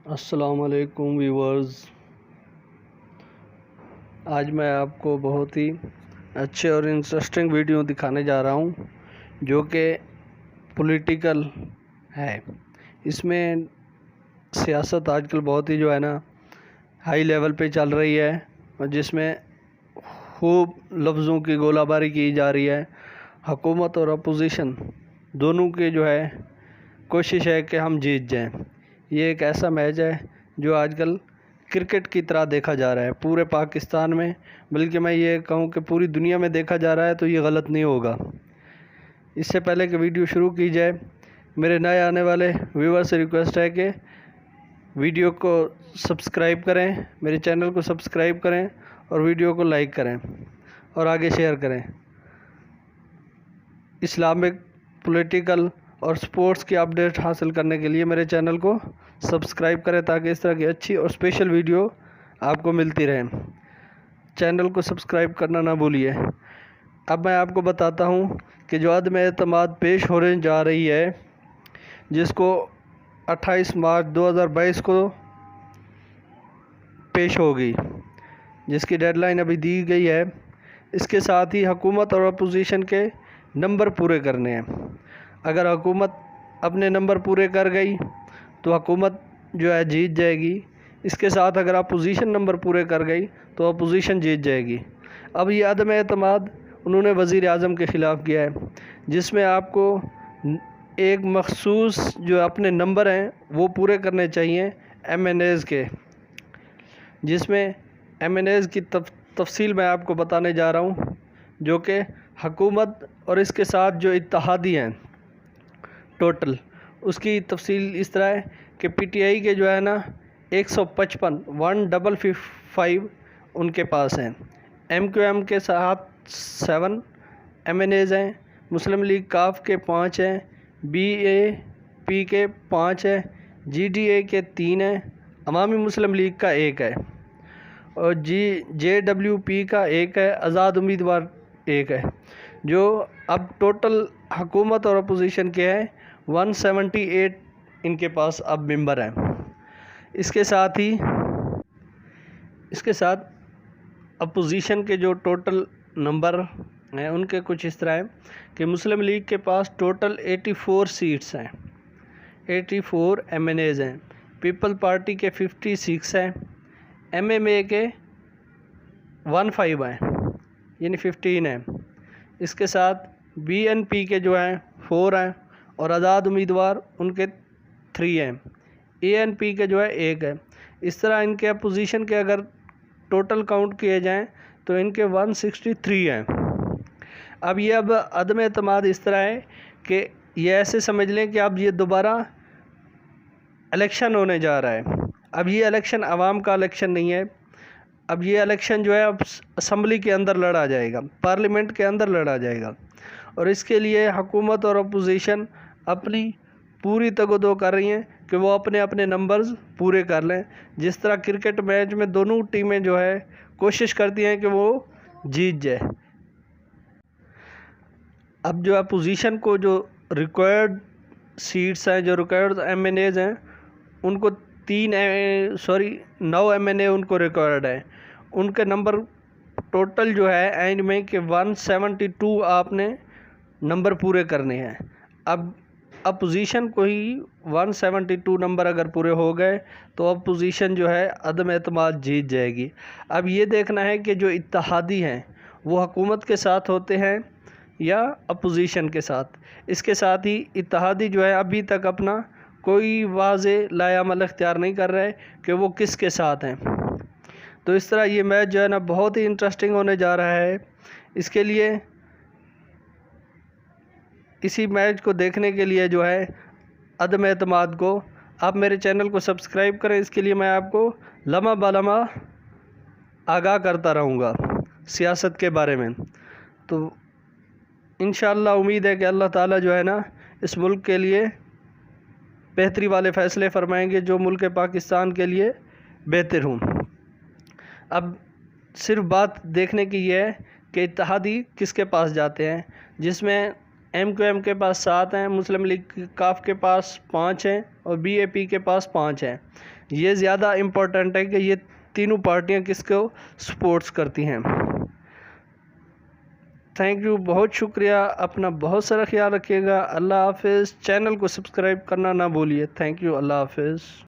السلام علیکم ویورز، آج میں آپ کو بہت ہی اچھے اور انٹرسٹنگ ویڈیو دکھانے جا رہا ہوں جو کہ پولیٹیکل ہے۔ اس میں سیاست آج کل بہت ہی ہائی لیول پہ چل رہی ہے اور جس میں خوب لفظوں کی گولہ باری کی جا رہی ہے۔ حکومت اور اپوزیشن دونوں کی کوشش ہے کہ ہم جیت جائیں۔ یہ ایک ایسا میچ ہے جو آج کل کرکٹ کی طرح دیکھا جا رہا ہے پورے پاکستان میں، بلکہ میں یہ کہوں کہ پوری دنیا میں دیکھا جا رہا ہے تو یہ غلط نہیں ہوگا۔ اس سے پہلے کہ ویڈیو شروع کی جائے، میرے نئے آنے والے ویور سے ریکویسٹ ہے کہ ویڈیو کو سبسکرائب کریں، میرے چینل کو سبسکرائب کریں اور ویڈیو کو لائک کریں اور آگے شیئر کریں۔ اسلامک، پولیٹیکل اور سپورٹس کی اپڈیٹ حاصل کرنے کے لیے میرے چینل کو سبسکرائب کریں تاکہ اس طرح کی اچھی اور اسپیشل ویڈیو آپ کو ملتی رہیں۔ چینل کو سبسکرائب کرنا نہ بھولیے۔ اب میں آپ کو بتاتا ہوں کہ جو عدم اعتماد پیش ہونے جا رہی ہے، جس کو 28 مارچ 2022 کو پیش ہوگی، جس کی ڈیڈ لائن ابھی دی گئی ہے، اس کے ساتھ ہی حکومت اور اپوزیشن کے نمبر پورے کرنے ہیں۔ اگر حکومت اپنے نمبر پورے کر گئی تو حکومت جیت جائے گی، اس کے ساتھ اگر اپوزیشن نمبر پورے کر گئی تو اپوزیشن جیت جائے گی۔ اب یہ عدم اعتماد انہوں نے وزیر اعظم کے خلاف کیا ہے، جس میں آپ کو ایک مخصوص اپنے نمبر ہیں وہ پورے کرنے چاہیے ایم این ایز کے، جس میں ایم این ایز کی تفصیل میں آپ کو بتانے جا رہا ہوں، جو کہ حکومت اور اس کے ساتھ جو اتحادی ہیں ٹوٹل، اس کی تفصیل اس طرح ہے کہ پی ٹی آئی کے 155 ان کے پاس ہیں، ایم کیو ایم کے ساتھ 7 ایم این ایز ہیں، مسلم لیگ کاف کے 5 ہیں، بی اے پی کے 5 ہیں، جی ڈی اے کے 3 ہیں، عوامی مسلم لیگ کا 1 ہے اور جے ڈبلیو پی کا 1 ہے، آزاد امیدوار 1 ہے، جو اب ٹوٹل حکومت اور اپوزیشن کے ہیں 178 ان کے پاس اب ممبر ہیں۔ اس کے ساتھ اپوزیشن کے جو ٹوٹل نمبر ہیں ان کے کچھ اس طرح ہیں کہ مسلم لیگ کے پاس ٹوٹل 84 سیٹس ہیں، 84 ایم این ایز ہیں، پیپل پارٹی کے 56 ہیں، ایم ایم اے کے 15 ہیں یعنی 15 ہیں، اس کے ساتھ بی این پی کے 4 ہیں اور آزاد امیدوار ان کے 3 ہیں، اے این پی کے 1 ہے۔ اس طرح ان کے اپوزیشن کے اگر ٹوٹل کاؤنٹ کیے جائیں تو ان کے 163 ہیں۔ اب عدم اعتماد اس طرح ہے کہ یہ ایسے سمجھ لیں کہ اب یہ دوبارہ الیکشن ہونے جا رہا ہے۔ اب یہ الیکشن عوام کا الیکشن نہیں ہے، اب یہ الیکشن اب اسمبلی کے اندر لڑا جائے گا، پارلیمنٹ کے اندر لڑا جائے گا، اور اس کے لیے حکومت اور اپوزیشن اپنی پوری تگ و دو کر رہی ہیں کہ وہ اپنے اپنے نمبرز پورے کر لیں، جس طرح کرکٹ میچ میں دونوں ٹیمیں کوشش کرتی ہیں کہ وہ جیت جائے۔ اب اپوزیشن کو ریکوائرڈ سیٹس ہیں، جو ریکوائرڈ ایم این ایز ہیں، ان کو 9 ایم این اے ان کو ریکوائرڈ ہیں، ان کے نمبر ٹوٹل اینڈ میں کہ 172 آپ نے نمبر پورے کرنے ہیں۔ اب اپوزیشن کو ہی 172 نمبر اگر پورے ہو گئے تو اپوزیشن عدم اعتماد جیت جائے گی۔ اب یہ دیکھنا ہے کہ جو اتحادی ہیں وہ حکومت کے ساتھ ہوتے ہیں یا اپوزیشن کے ساتھ۔ اس کے ساتھ ہی اتحادی ابھی تک اپنا کوئی واضح لائحہ عمل اختیار نہیں کر رہے کہ وہ کس کے ساتھ ہیں۔ تو اس طرح یہ میچ بہت ہی انٹرسٹنگ ہونے جا رہا ہے۔ اس کے لیے اسی میچ کو دیکھنے کے لیے عدم اعتماد کو آپ میرے چینل کو سبسکرائب کریں۔ اس کے لیے میں آپ کو لمحہ بلمحہ آگاہ کرتا رہوں گا سیاست کے بارے میں۔ تو انشاءاللہ امید ہے کہ اللہ تعالیٰ اس ملک کے لیے بہتری والے فیصلے فرمائیں گے جو ملک پاکستان کے لیے بہتر ہوں۔ اب صرف بات دیکھنے کی یہ ہے کہ اتحادی کس کے پاس جاتے ہیں، جس میں MQM کے پاس 7 ہیں، مسلم لیگ کاف کے پاس 5 ہیں اور BAP کے پاس 5 ہیں۔ یہ زیادہ امپورٹنٹ ہے کہ یہ تینوں پارٹیاں کس کو سپورٹس کرتی ہیں۔ تھینک یو، بہت شکریہ، اپنا بہت سارا خیال رکھیے گا۔ اللہ حافظ، چینل کو سبسکرائب کرنا نہ بھولیے۔ تھینک یو، اللہ حافظ۔